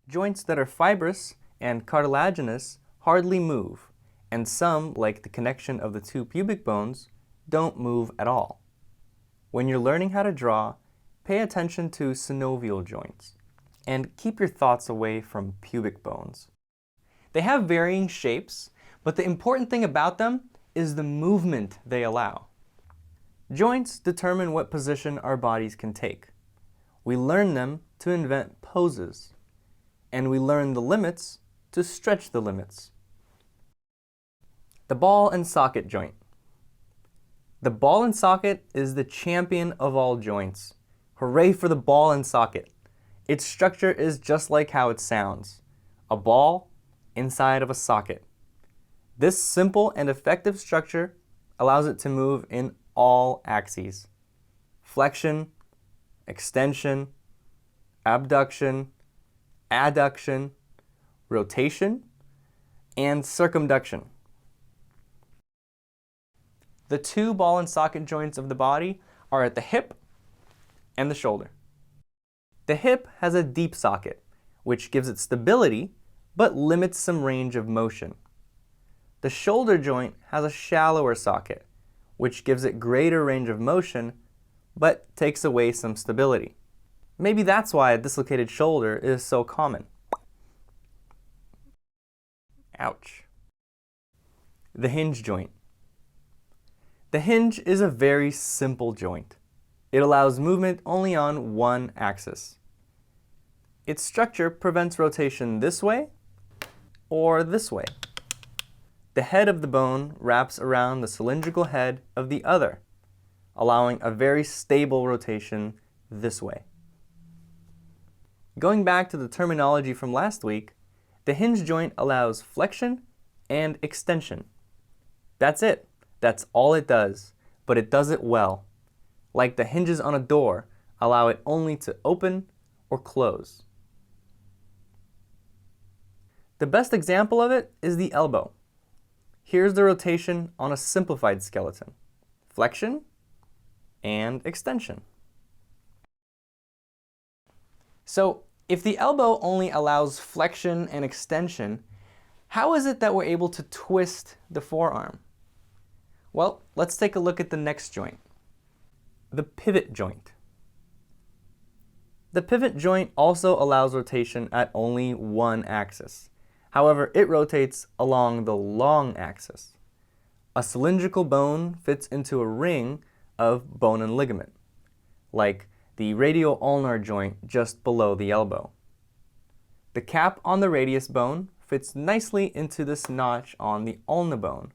Joints that are fibrous and cartilaginous hardly move, and some, like the connection of the two pubic bones, don't move at all. When you're learning how to draw, pay attention to synovial joints, and keep your thoughts away from pubic bones. They have varying shapes, but the important thing about them is the movement they allow. Joints determine what position our bodies can take. We learn them to invent poses, and we learn the limits to stretch the limits. The ball and socket joint. The ball and socket is the champion of all joints. Hooray for the ball and socket! Its structure is just like how it sounds, a ball inside of a socket. This simple and effective structure allows it to move in all axes: flexion, extension, abduction, adduction, rotation, and circumduction. The two ball and socket joints of the body are at the hip and the shoulder. The hip has a deep socket, which gives it stability but limits some range of motion. The shoulder joint has a shallower socket, which gives it greater range of motion but takes away some stability. Maybe that's why a dislocated shoulder is so common. Ouch. The hinge joint. The hinge is a very simple joint. It allows movement only on one axis. Its structure prevents rotation this way or this way. The head of the bone wraps around the cylindrical head of the other, allowing a very stable rotation this way. Going back to the terminology from last week, the hinge joint allows flexion and extension. That's it. That's all it does, but it does it well. Like the hinges on a door, allow it only to open or close. The best example of it is the elbow. Here's the rotation on a simplified skeleton: flexion and extension. So, if the elbow only allows flexion and extension, how is it that we're able to twist the forearm? Well, let's take a look at the next joint, the pivot joint. The pivot joint also allows rotation at only one axis. However, it rotates along the long axis. A cylindrical bone fits into a ring of bone and ligament, like the radial ulnar joint just below the elbow. The cap on the radius bone fits nicely into this notch on the ulna bone.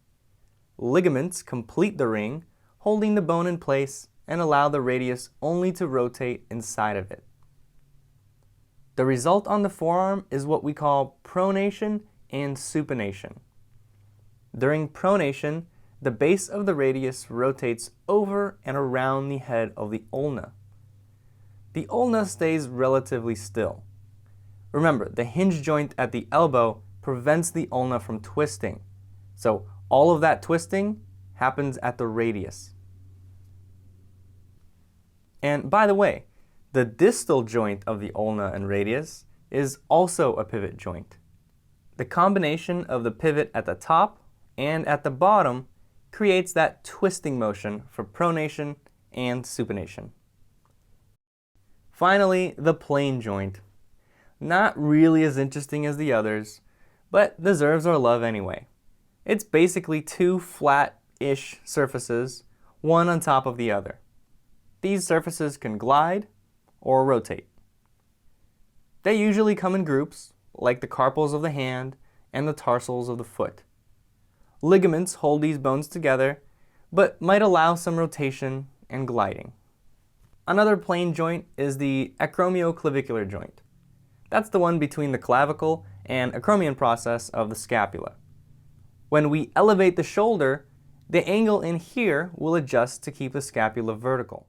Ligaments complete the ring, holding the bone in place and allow the radius only to rotate inside of it. The result on the forearm is what we call pronation and supination. During pronation, the base of the radius rotates over and around the head of the ulna. The ulna stays relatively still. Remember, the hinge joint at the elbow prevents the ulna from twisting, so all of that twisting happens at the radius. And by the way, the distal joint of the ulna and radius is also a pivot joint. The combination of the pivot at the top and at the bottom creates that twisting motion for pronation and supination. Finally, the plane joint. Not really as interesting as the others, but deserves our love anyway. It's basically two flat-ish surfaces, one on top of the other. These surfaces can glide or rotate. They usually come in groups, like the carpals of the hand and the tarsals of the foot. Ligaments hold these bones together, but might allow some rotation and gliding. Another plane joint is the acromioclavicular joint. That's the one between the clavicle and acromion process of the scapula. When we elevate the shoulder, the angle in here will adjust to keep the scapula vertical.